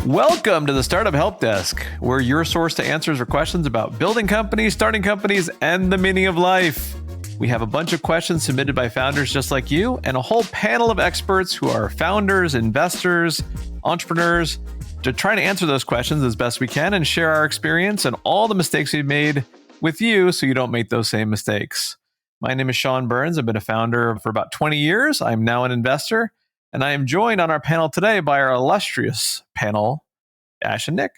Welcome to the Startup Help Desk. We're your source to answers or questions about building companies, starting companies, and the meaning of life. We have a bunch of questions submitted by founders just like you and a whole panel of experts who are founders, investors, entrepreneurs to try to answer those questions as best we can and share our experience and all the mistakes we've made with you so you don't make those same mistakes. My name is Sean Burns. I've been a founder for about 20 years. I'm now an investor, and I am joined on our panel today by our illustrious panel, Ash and Nick.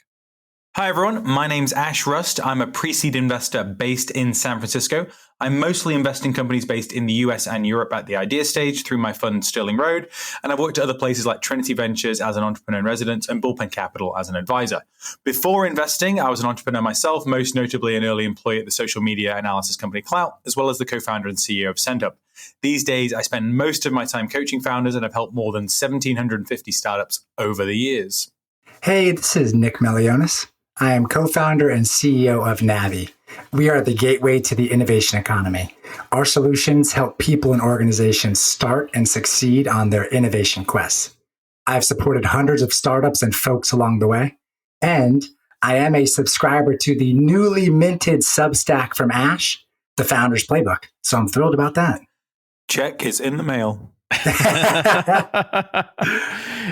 Hi, everyone. My name's Ash Rust. I'm a pre-seed investor based in San Francisco. I mostly invest in companies based in the US and Europe at the idea stage through my fund Sterling Road. And I've worked at other places like Trinity Ventures as an entrepreneur in residence and Bullpen Capital as an advisor. Before investing, I was an entrepreneur myself, most notably an early employee at the social media analysis company Clout, as well as the co-founder and CEO of SendUp. These days, I spend most of my time coaching founders and have helped more than 1,750 startups over the years. Hey, this is Nick Melionis. I am co-founder and CEO of Navi. We are the gateway to the innovation economy. Our solutions help people and organizations start and succeed on their innovation quests. I've supported hundreds of startups and folks along the way. And I am a subscriber to the newly minted Substack from Ash, the Founder's Playbook. So I'm thrilled about that. Check is in the mail.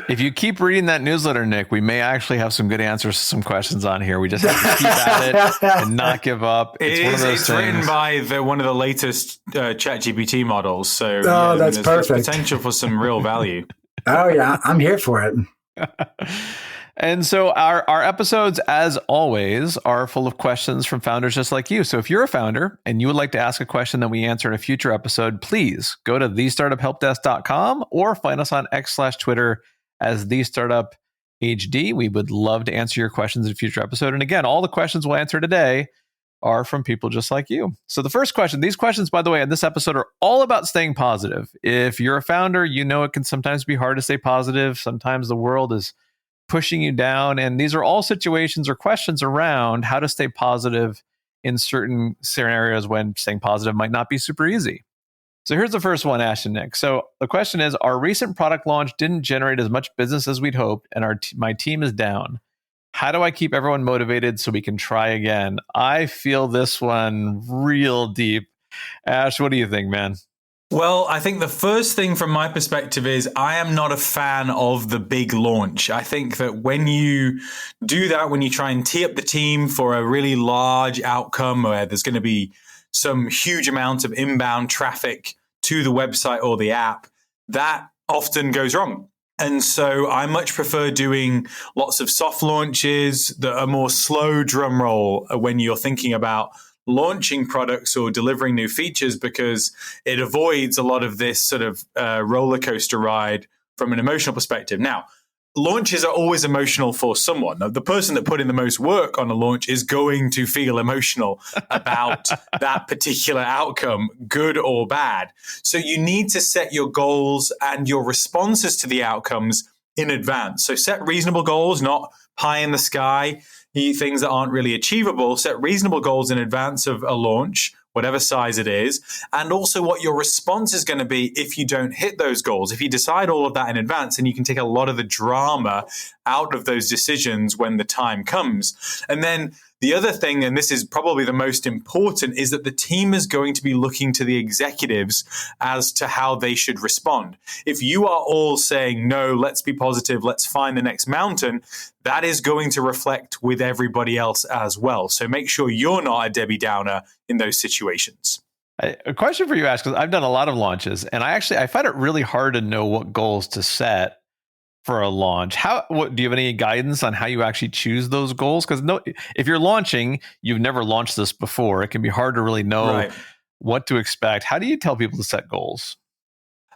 If you keep reading that newsletter, Nick, we may actually have some good answers to some questions on here. We just have to keep at it and not give up. It's written by one of the latest ChatGPT models. So that's perfect. There's potential for some real value. Oh, yeah. I'm here for it. And so our episodes, as always, are full of questions from founders just like you. So if you're a founder and you would like to ask a question that we answer in a future episode, please go to thestartuphelpdesk.com or find us on X/Twitter as thestartuphd. We would love to answer your questions in a future episode. And again, all the questions we'll answer today are from people just like you. So the first question, these questions, by the way, in this episode are all about staying positive. If you're a founder, you know it can sometimes be hard to stay positive. Sometimes the world is pushing you down. And these are all situations or questions around how to stay positive in certain scenarios when staying positive might not be super easy. So here's the first one, Ash and Nick. So the question is, our recent product launch didn't generate as much business as we'd hoped, and my team is down. How do I keep everyone motivated so we can try again? I feel this one real deep. Ash, what do you think, man? Well, I think the first thing from my perspective is I am not a fan of the big launch. I think that when you do that, when you try and tee up the team for a really large outcome where there's going to be some huge amount of inbound traffic to the website or the app, that often goes wrong. And so I much prefer doing lots of soft launches that are more slow drum roll when you're thinking about launching products or delivering new features, because it avoids a lot of this sort of roller coaster ride from an emotional perspective. Now, launches are always emotional for someone. The person that put in the most work on a launch is going to feel emotional about that particular outcome, good or bad. So you need to set your goals and your responses to the outcomes in advance. So set reasonable goals, not pie in the sky, things that aren't really achievable. Set reasonable goals in advance of a launch, whatever size it is, and also what your response is going to be if you don't hit those goals. If you decide all of that in advance, then you can take a lot of the drama out of those decisions when the time comes. And then the other thing, and this is probably the most important, is that the team is going to be looking to the executives as to how they should respond. If you are all saying, no, let's be positive, let's find the next mountain, that is going to reflect with everybody else as well. So make sure you're not a Debbie Downer in those situations. A question for you, Ash, because I've done a lot of launches, and I find it really hard to know what goals to set for a launch. Do you have any guidance on how you actually choose those goals? Because if you're launching, you've never launched this before. It can be hard to really know what to expect. How do you tell people to set goals?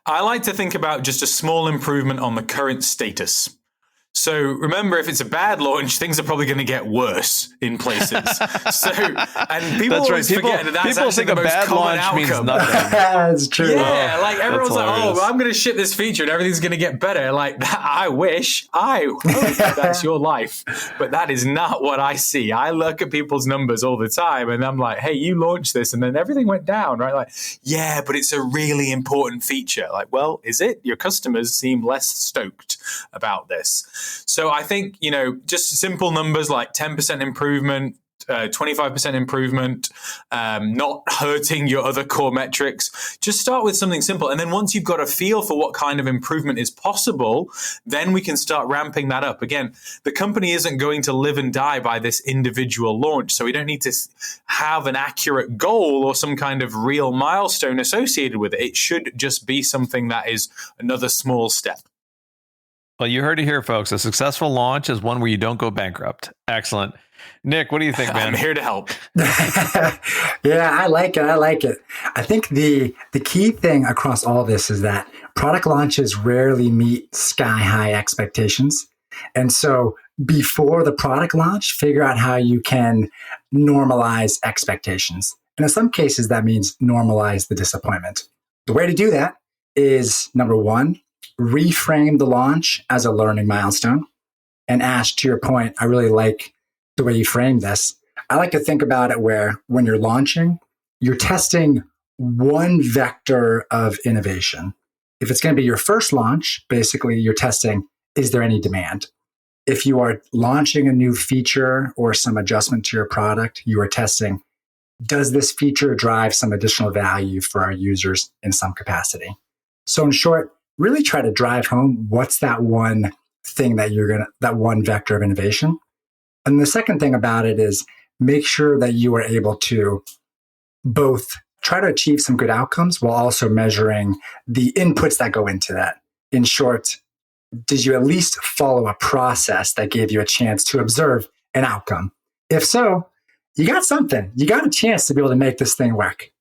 I like to think about just a small improvement on the current status. So remember, if it's a bad launch, things are probably going to get worse in places. And people always forget that that's actually the most common outcome. Means nothing. That's true. Yeah, like everyone's like, oh, I'm going to ship this feature and everything's going to get better. Like, I hope that's your life. But that is not what I see. I look at people's numbers all the time and I'm like, hey, you launched this and then everything went down, right? Like, yeah, but it's a really important feature. Like, well, is it? Your customers seem less stoked about this. So I think, just simple numbers like 10% improvement, 25% improvement, not hurting your other core metrics. Just start with something simple. And then once you've got a feel for what kind of improvement is possible, then we can start ramping that up. Again, the company isn't going to live and die by this individual launch. So we don't need to have an accurate goal or some kind of real milestone associated with it. It should just be something that is another small step. Well, you heard it here, folks. A successful launch is one where you don't go bankrupt. Excellent. Nick, what do you think, man? I'm here to help. Yeah, I like it. I think the key thing across all this is that product launches rarely meet sky-high expectations. And so before the product launch, figure out how you can normalize expectations. And in some cases, that means normalize the disappointment. The way to do that is, number one, reframe the launch as a learning milestone. And Ash, to your point, I really like the way you frame this. I like to think about it where when you're launching, you're testing one vector of innovation. If it's going to be your first launch, basically you're testing, is there any demand? If you are launching a new feature or some adjustment to your product, you are testing, does this feature drive some additional value for our users in some capacity? So in short, really try to drive home what's that one thing that one vector of innovation. And the second thing about it is make sure that you are able to both try to achieve some good outcomes while also measuring the inputs that go into that. In short, did you at least follow a process that gave you a chance to observe an outcome? If so, you got something. You got a chance to be able to make this thing work.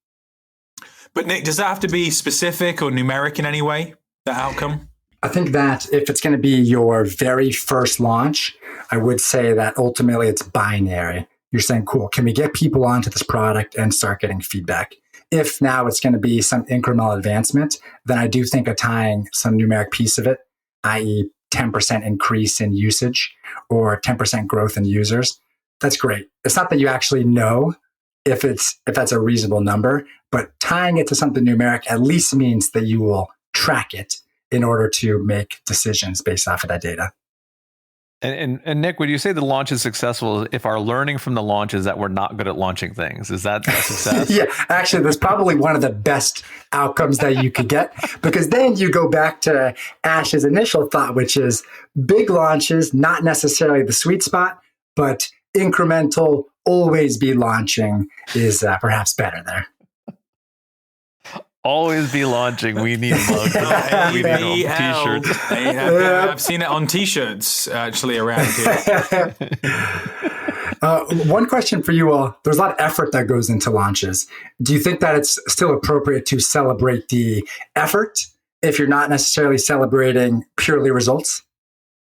But Nick, does that have to be specific or numeric in any way, the outcome? I think that if it's going to be your very first launch, I would say that ultimately it's binary. You're saying, cool, can we get people onto this product and start getting feedback? If now it's going to be some incremental advancement, then I do think of tying some numeric piece of it, i.e. 10% increase in usage or 10% growth in users. That's great. It's not that you actually know if that's a reasonable number, but tying it to something numeric at least means that you will track it in order to make decisions based off of that data. And Nick, would you say the launch is successful if our learning from the launch is that we're not good at launching things? Is that a success? Yeah, actually, that's probably one of the best outcomes that you could get, because then you go back to Ash's initial thought, which is big launches, not necessarily the sweet spot, but incremental, always be launching is perhaps better there. Always be launching. We need logos. We need t-shirts. I've seen it on t-shirts actually around here. One question for you all. There's a lot of effort that goes into launches. Do you think that it's still appropriate to celebrate the effort if you're not necessarily celebrating purely results?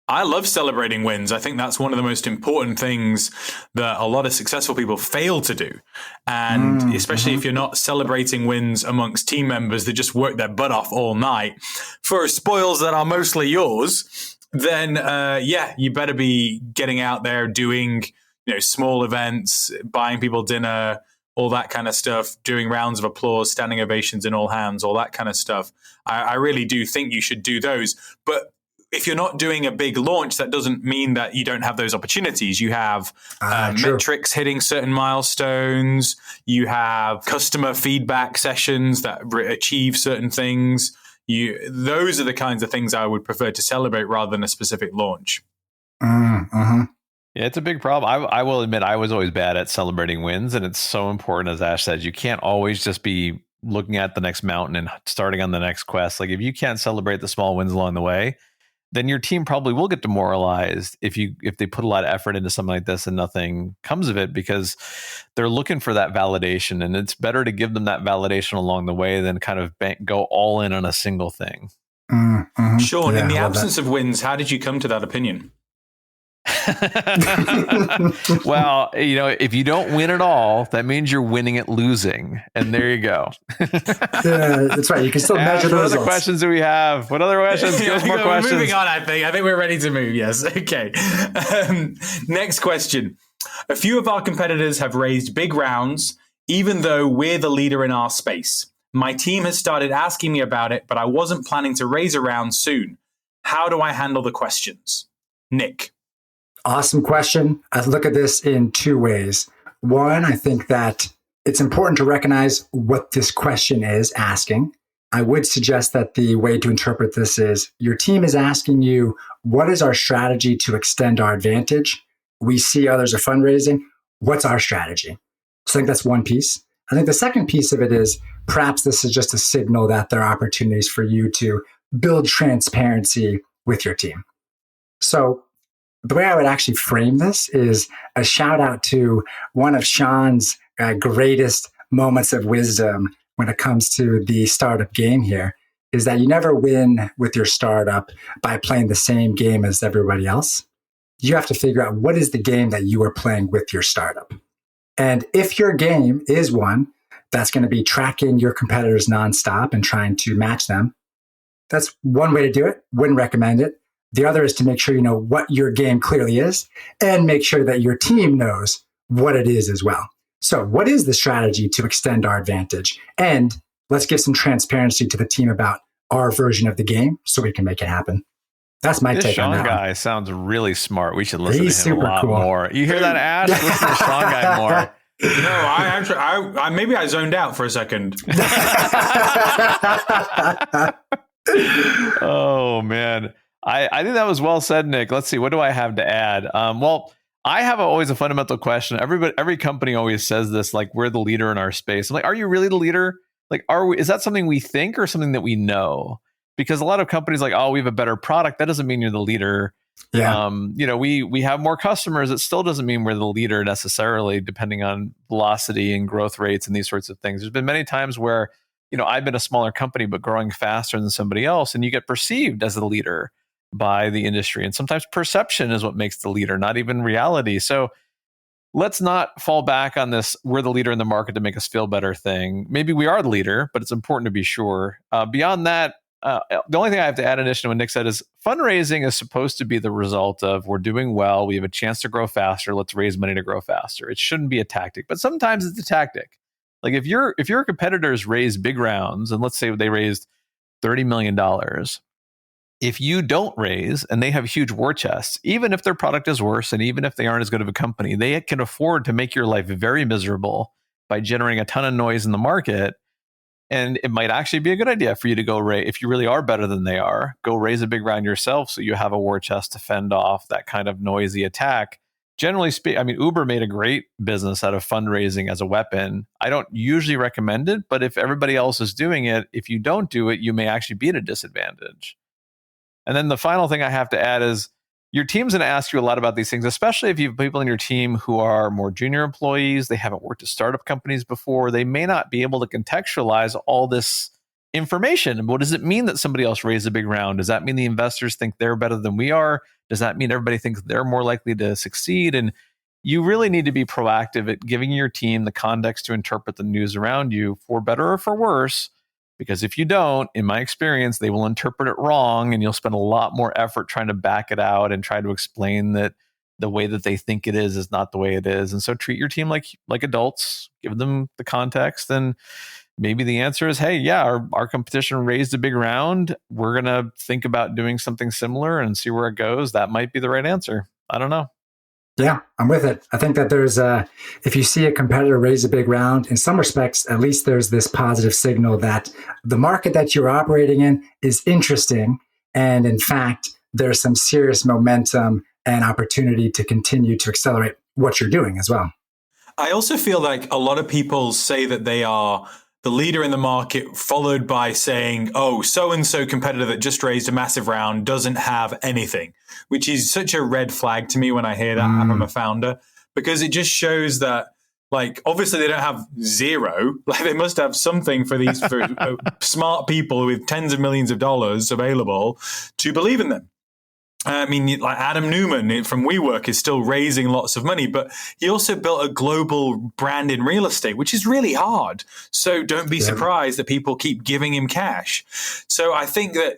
I love celebrating wins. I think that's one of the most important things that a lot of successful people fail to do. And especially if you're not celebrating wins amongst team members that just work their butt off all night for spoils that are mostly yours, then you better be getting out there doing, small events, buying people dinner, all that kind of stuff, doing rounds of applause, standing ovations in all hands, all that kind of stuff. I really do think you should do those. But if you're not doing a big launch, that doesn't mean that you don't have those opportunities. You have metrics hitting certain milestones. You have customer feedback sessions that achieve certain things. Those are the kinds of things I would prefer to celebrate rather than a specific launch. Yeah, it's a big problem. I will admit I was always bad at celebrating wins, and it's so important, as Ash said, you can't always just be looking at the next mountain and starting on the next quest. Like if you can't celebrate the small wins along the way, then your team probably will get demoralized if they put a lot of effort into something like this and nothing comes of it, because they're looking for that validation, and it's better to give them that validation along the way than kind of go all in on a single thing. Sean, in the absence of wins, how did you come to that opinion? Well, if you don't win at all, that means you're winning at losing. And there you go. Yeah, that's right. You can still measure the results. What other questions do we have? What other questions? Give us more questions. Moving on, I think we're ready to move. Yes. Okay. Next question. A few of our competitors have raised big rounds, even though we're the leader in our space. My team has started asking me about it, but I wasn't planning to raise a round soon. How do I handle the questions? Nick. Awesome question. I look at this in two ways. One, I think that it's important to recognize what this question is asking. I would suggest that the way to interpret this is your team is asking you, what is our strategy to extend our advantage? We see others are fundraising. What's our strategy? So I think that's one piece. I think the second piece of it is perhaps this is just a signal that there are opportunities for you to build transparency with your team. So the way I would actually frame this is a shout out to one of Sean's greatest moments of wisdom when it comes to the startup game here is that you never win with your startup by playing the same game as everybody else. You have to figure out what is the game that you are playing with your startup. And if your game is one that's going to be tracking your competitors nonstop and trying to match them, that's one way to do it. Wouldn't recommend it. The other is to make sure you know what your game clearly is and make sure that your team knows what it is as well. So what is the strategy to extend our advantage? And let's give some transparency to the team about our version of the game so we can make it happen. That's my take on that. This Sean guy sounds really smart. We should listen He's to him a lot more. You hear that, Ash? Listen to Sean guy more. No, I maybe I zoned out for a second. Oh, man. I think that was well said, Nick. Let's see. What do I have to add? Well, I have always a fundamental question. Every company always says this, like, we're the leader in our space. I'm like, are you really the leader? Like, is that something we think or something that we know? Because a lot of companies like, oh, we have a better product. That doesn't mean you're the leader. Yeah. We have more customers. It still doesn't mean we're the leader necessarily, depending on velocity and growth rates and these sorts of things. There's been many times where, I've been a smaller company, but growing faster than somebody else, and you get perceived as the leader by the industry. And sometimes perception is what makes the leader, not even reality. So let's not fall back on this, we're the leader in the market to make us feel better thing. Maybe we are the leader, but it's important to be sure. Beyond that, the only thing I have to add in addition to what Nick said is fundraising is supposed to be the result of we're doing well, we have a chance to grow faster, let's raise money to grow faster. It shouldn't be a tactic, but sometimes it's a tactic. Like if your competitors raise big rounds, and let's say they raised $30 million, if you don't raise and they have huge war chests, even if their product is worse and even if they aren't as good of a company, they can afford to make your life very miserable by generating a ton of noise in the market. And it might actually be a good idea for you to go raise, if you really are better than they are, go raise a big round yourself so you have a war chest to fend off that kind of noisy attack. Generally speaking, Uber made a great business out of fundraising as a weapon. I don't usually recommend it, but if everybody else is doing it, if you don't do it, you may actually be at a disadvantage. And then the final thing I have to add is your team's going to ask you a lot about these things, especially if you have people in your team who are more junior employees. They haven't worked at startup companies before. They may not be able to contextualize all this information. What does it mean that somebody else raised a big round? Does that mean the investors think they're better than we are? Does that mean everybody thinks they're more likely to succeed? And you really need to be proactive at giving your team the context to interpret the news around you for better or for worse. Because if you don't, in my experience, they will interpret it wrong and you'll spend a lot more effort trying to back it out and try to explain that the way that they think it is not the way it is. And so treat your team like adults, give them the context. And maybe the answer is, hey, yeah, our competition raised a big round. We're going to think about doing something similar and see where it goes. That might be the right answer. I don't know. Yeah, I'm with it. I think that there's if you see a competitor raise a big round, in some respects, at least there's this positive signal that the market that you're operating in is interesting. And in fact, there's some serious momentum and opportunity to continue to accelerate what you're doing as well. I also feel like a lot of people say that they are the leader in the market, followed by saying, oh, so-and-so competitor that just raised a massive round doesn't have anything, which is such a red flag to me when I hear that from a founder, because it just shows that, like, obviously they don't have zero. Like, they must have something for these for smart people with tens of millions of dollars available to believe in them. I mean, like Adam Newman from WeWork is still raising lots of money, but he also built a global brand in real estate, which is really hard. So don't be surprised that people keep giving him cash. So I think that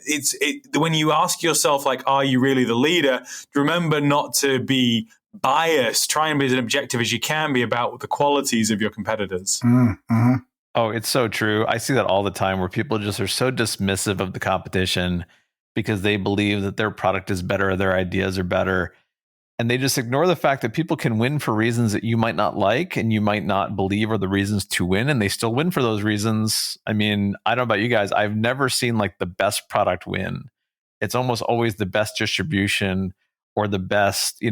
when you ask yourself, like, are you really the leader? Remember not to be biased. Try and be as objective as you can be about the qualities of your competitors. Mm-hmm. Oh, it's so true. I see that all the time where people just are so dismissive of the competition because they believe that their product is better, or their ideas are better. And they just ignore the fact that people can win for reasons that you might not like and you might not believe are the reasons to win, and they still win for those reasons. I mean, I don't know about you guys. I've never seen like the best product win. It's almost always the best distribution or the best,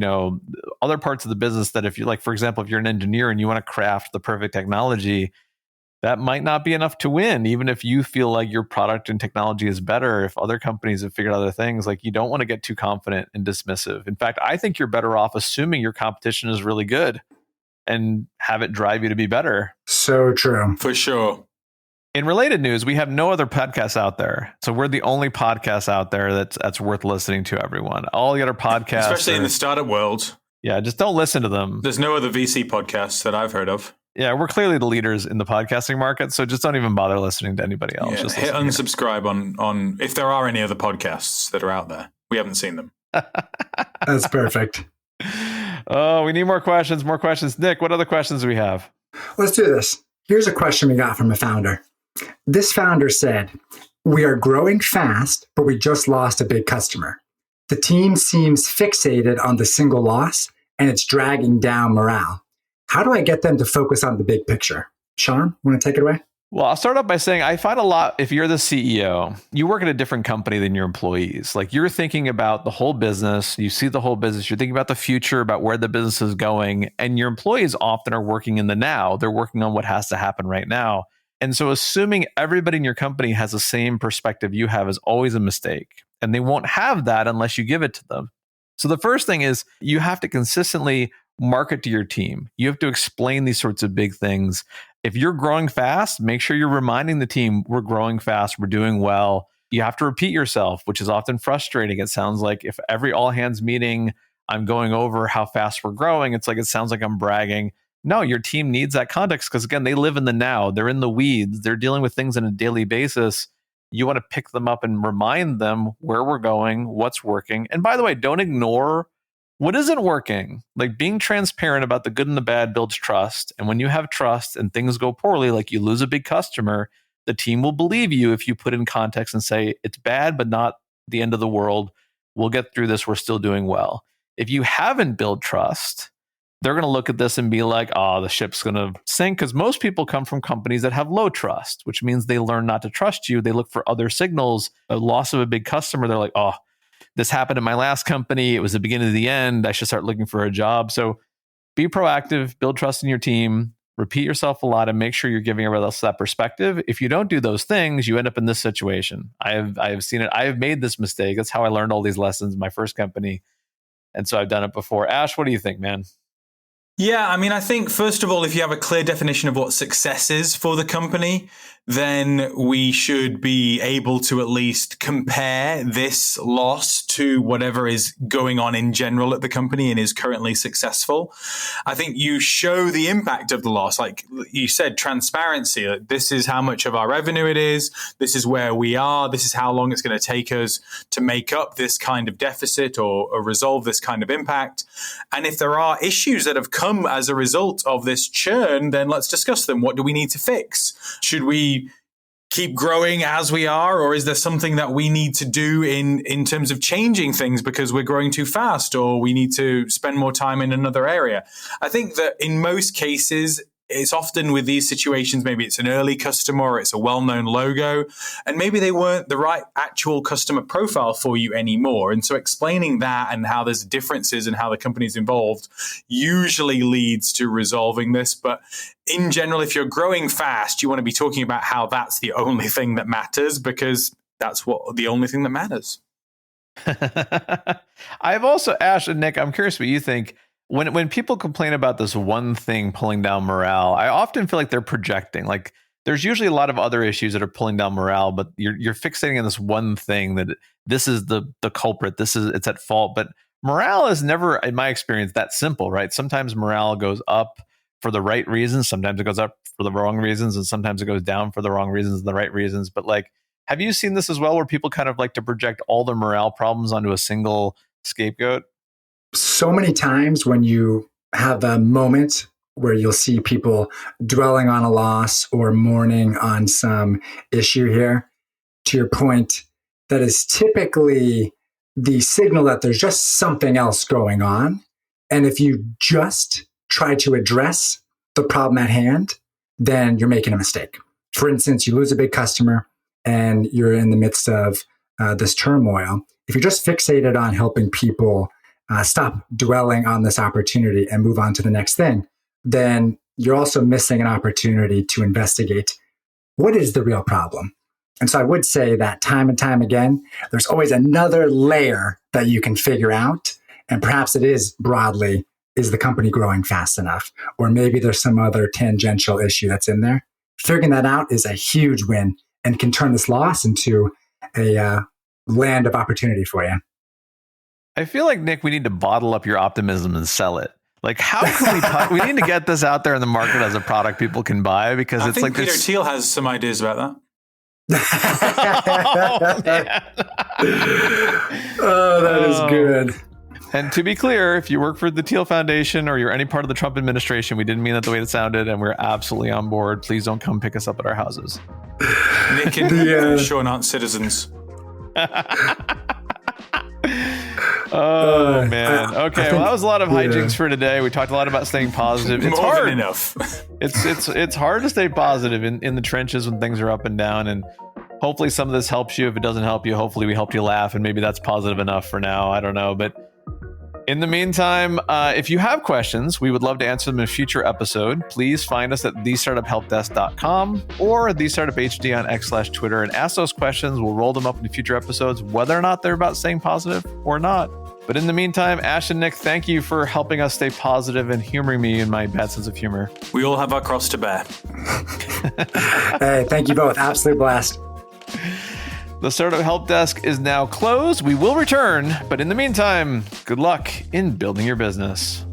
other parts of the business that if you like, for example, if you're an engineer and you want to craft the perfect technology, that might not be enough to win. Even if you feel like your product and technology is better, if other companies have figured out other things, like you don't want to get too confident and dismissive. In fact, I think you're better off assuming your competition is really good and have it drive you to be better. So true. For sure. In related news, we have no other podcasts out there. So we're the only podcast out there that's worth listening to, everyone. All the other podcasts, especially in the startup world. Yeah, just don't listen to them. There's no other VC podcasts that I've heard of. Yeah, we're clearly the leaders in the podcasting market, so just don't even bother listening to anybody else. Yeah, just hit unsubscribe on if there are any other podcasts that are out there. We haven't seen them. That's perfect. Oh, we need more questions. Nick, what other questions do we have? Let's do this. Here's a question we got from a founder. This founder said, "We are growing fast, but we just lost a big customer. The team seems fixated on the single loss, and it's dragging down morale. How do I get them to focus on the big picture?" Sean, want to take it away? Well, I'll start off by saying I find a lot, if you're the CEO, you work at a different company than your employees. Like you're thinking about the whole business, you see the whole business, you're thinking about the future, about where the business is going, and your employees often are working in the now. They're working on what has to happen right now. And so assuming everybody in your company has the same perspective you have is always a mistake. And they won't have that unless you give it to them. So the first thing is you have to consistently market to your team. You have to explain these sorts of big things. If you're growing fast, make sure you're reminding the team we're growing fast, we're doing well. You have to repeat yourself, which is often frustrating. It sounds like if every all hands meeting, I'm going over how fast we're growing, it sounds like I'm bragging. No, your team needs that context because, again, they live in the now. They're in the weeds. They're dealing with things on a daily basis. You want to pick them up and remind them where we're going, what's working. And by the way, don't ignore what isn't working. Like being transparent about the good and the bad builds trust. And when you have trust and things go poorly, like you lose a big customer, the team will believe you if you put in context and say, it's bad, but not the end of the world. We'll get through this. We're still doing well. If you haven't built trust, they're going to look at this and be like, oh, the ship's going to sink, because most people come from companies that have low trust, which means they learn not to trust you. They look for other signals. A loss of a big customer, they're like, oh, this happened in my last company. It was the beginning of the end. I should start looking for a job. So be proactive, build trust in your team, repeat yourself a lot, and make sure you're giving everybody else that perspective. If you don't do those things, you end up in this situation. I have seen it. I have made this mistake. That's how I learned all these lessons in my first company. And so I've done it before. Ash, what do you think, man? Yeah, I mean, I think, first of all, if you have a clear definition of what success is for the company, then we should be able to at least compare this loss to whatever is going on in general at the company and is currently successful. I think you show the impact of the loss. Like you said, transparency. Like, this is how much of our revenue it is. This is where we are. This is how long it's going to take us to make up this kind of deficit or resolve this kind of impact. And if there are issues that have come as a result of this churn, then let's discuss them. What do we need to fix? Should we keep growing as we are, or is there something that we need to do in terms of changing things because we're growing too fast, or we need to spend more time in another area? I think that in most cases, it's often with these situations, maybe it's an early customer or it's a well-known logo, and maybe they weren't the right actual customer profile for you anymore. And so explaining that and how there's differences and how the company's involved usually leads to resolving this. But in general, if you're growing fast, you want to be talking about how that's the only thing that matters, because that's the only thing that matters. I've also, Ash and Nick, I'm curious what you think. When people complain about this one thing pulling down morale, I often feel like they're projecting. Like there's usually a lot of other issues that are pulling down morale, but you're fixating on this one thing that this is the culprit. It's at fault. But morale is never, in my experience, that simple, right? Sometimes morale goes up for the right reasons. Sometimes it goes up for the wrong reasons, and sometimes it goes down for the wrong reasons and the right reasons. But like, have you seen this as well, where people kind of like to project all the morale problems onto a single scapegoat? So many times when you have a moment where you'll see people dwelling on a loss or mourning on some issue here, to your point, that is typically the signal that there's just something else going on. And if you just try to address the problem at hand, then you're making a mistake. For instance, you lose a big customer and you're in the midst of this turmoil. If you're just fixated on helping people stop dwelling on this opportunity and move on to the next thing, then you're also missing an opportunity to investigate what is the real problem. And so I would say that time and time again, there's always another layer that you can figure out. And perhaps it is broadly, is the company growing fast enough? Or maybe there's some other tangential issue that's in there. Figuring that out is a huge win and can turn this loss into a land of opportunity for you. I feel like, Nick, we need to bottle up your optimism and sell it. Like, how can we need to get this out there in the market as a product people can buy, because I it's think like Peter Thiel has some ideas about that. Oh, that is good. And to be clear, if you work for the Thiel Foundation or you're any part of the Trump administration, we didn't mean that the way it sounded, and we're absolutely on board. Please don't come pick us up at our houses. Nick and Sean aren't citizens. Oh, man. Okay, well, that was a lot of hijinks for today. We talked a lot about staying positive. It's More hard. than enough. It's hard to stay positive in the trenches when things are up and down. And hopefully some of this helps you. If it doesn't help you, hopefully we helped you laugh, and maybe that's positive enough for now. I don't know. But in the meantime, if you have questions, we would love to answer them in a future episode. Please find us at thestartuphelpdesk.com or thestartuphd on X/Twitter and ask those questions. We'll roll them up in future episodes, whether or not they're about staying positive or not. But in the meantime, Ash and Nick, thank you for helping us stay positive and humoring me in my bad sense of humor. We all have our cross to bear. Hey, thank you both. Absolute blast. The Startup Help Desk is now closed. We will return, but in the meantime, good luck in building your business.